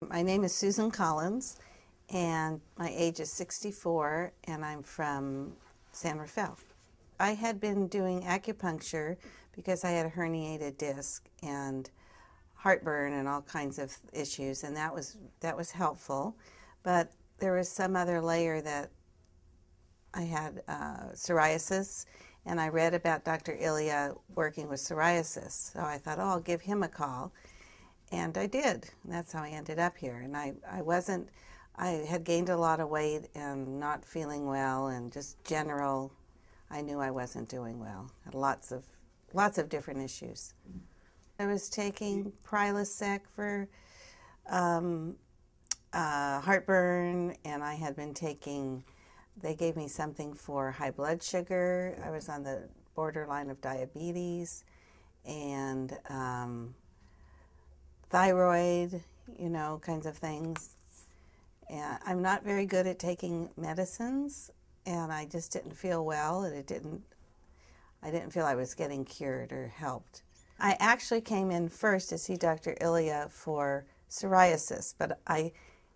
My name is Susan Collins, and my age is 64, and I'm from San Rafael. I had been doing acupuncture because I had a herniated disc and heartburn and all kinds of issues, and that was helpful. But there was some other layer that I had psoriasis, and I read about Dr. Ilya working with psoriasis, so I thought, oh, I'll give him a call. And I did. And that's how I ended up here. And I had gained a lot of weight and not feeling well, and just general, I knew I wasn't doing well. Had lots of different issues. I was taking Prilosec for heartburn, and I had been taking, they gave me something for high blood sugar. I was on the borderline of diabetes, and thyroid, kinds of things. And I'm not very good at taking medicines, and I just didn't feel well, and I didn't feel I was getting cured or helped. I actually came in first to see Dr. Ilya for psoriasis, but I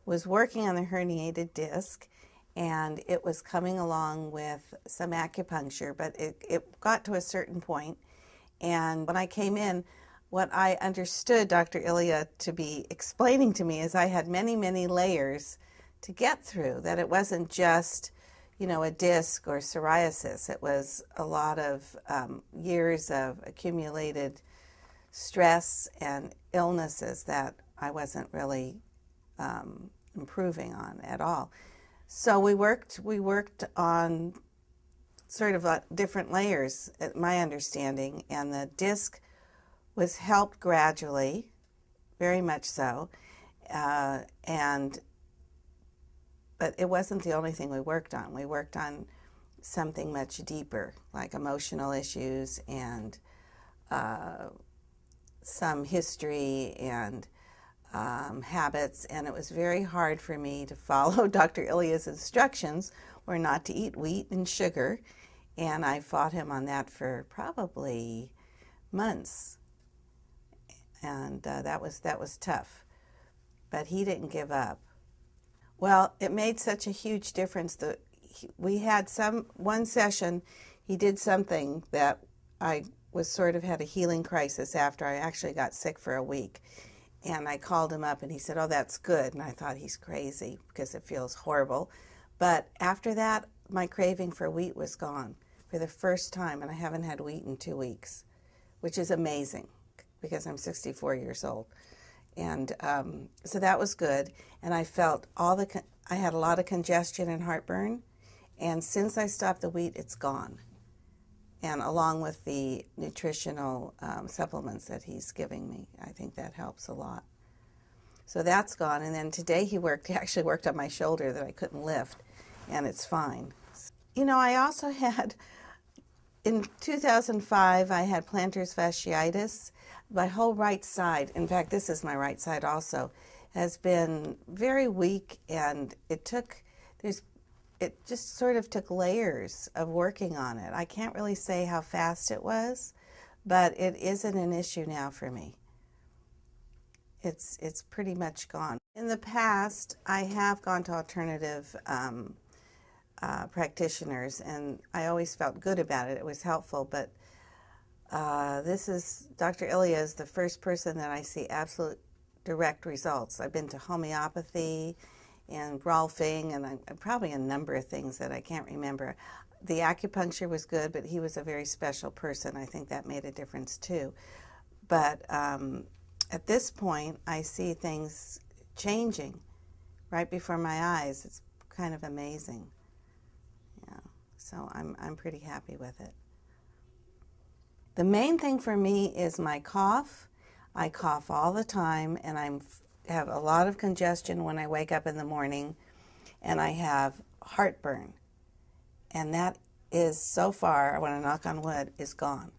was working on the herniated disc, and it was coming along with some acupuncture, but it got to a certain point, and when I came in, what I understood Dr. Ilya to be explaining to me is I had many, many layers to get through, that it wasn't just, a disc or psoriasis. It was a lot of years of accumulated stress and illnesses that I wasn't really improving on at all. So we worked on sort of different layers, at my understanding, and the disc was helped gradually, very much so, but it wasn't the only thing we worked on. We worked on something much deeper, like emotional issues and some history and habits, and it was very hard for me to follow Dr. Ilya's instructions, were not to eat wheat and sugar, and I fought him on that for probably months. And that was tough, but he didn't give up. Well, it made such a huge difference that we had one session, he did something that I was sort of had a healing crisis after. I actually got sick for a week, and I called him up and he said, oh, that's good. And I thought, he's crazy because it feels horrible. But after that, my craving for wheat was gone for the first time, and I haven't had wheat in 2 weeks, which is amazing, because I'm 64 years old. And so that was good. And I felt I had a lot of congestion and heartburn. And since I stopped the wheat, it's gone. And along with the nutritional supplements that he's giving me, I think that helps a lot. So that's gone. And then today he actually worked on my shoulder that I couldn't lift, and it's fine. I also had, in 2005, I had plantar fasciitis. My whole right side, in fact, this is my right side also, has been very weak, and it just sort of took layers of working on it. I can't really say how fast it was, but it isn't an issue now for me. It's pretty much gone. In the past, I have gone to alternative practitioners, and I always felt good about it. It was helpful, but Dr. Ilya is the first person that I see absolute direct results. I've been to homeopathy and Rolfing, and probably a number of things that I can't remember. The acupuncture was good, but he was a very special person. I think that made a difference too. But at this point, I see things changing right before my eyes. It's kind of amazing. Yeah, so I'm pretty happy with it. The main thing for me is my cough. I cough all the time, and I have a lot of congestion when I wake up in the morning, and I have heartburn. And that is, so far, when I knock on wood, is gone.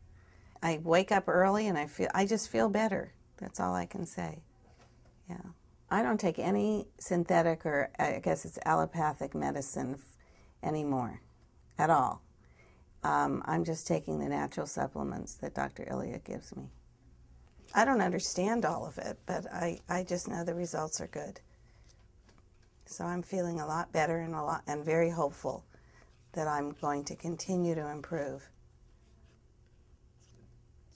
I wake up early and I just feel better. That's all I can say. Yeah. I don't take any synthetic, or I guess it's allopathic medicine anymore at all. I'm just taking the natural supplements that Dr. Ilya gives me. I don't understand all of it, but I just know the results are good. So I'm feeling a lot better and very hopeful that I'm going to continue to improve.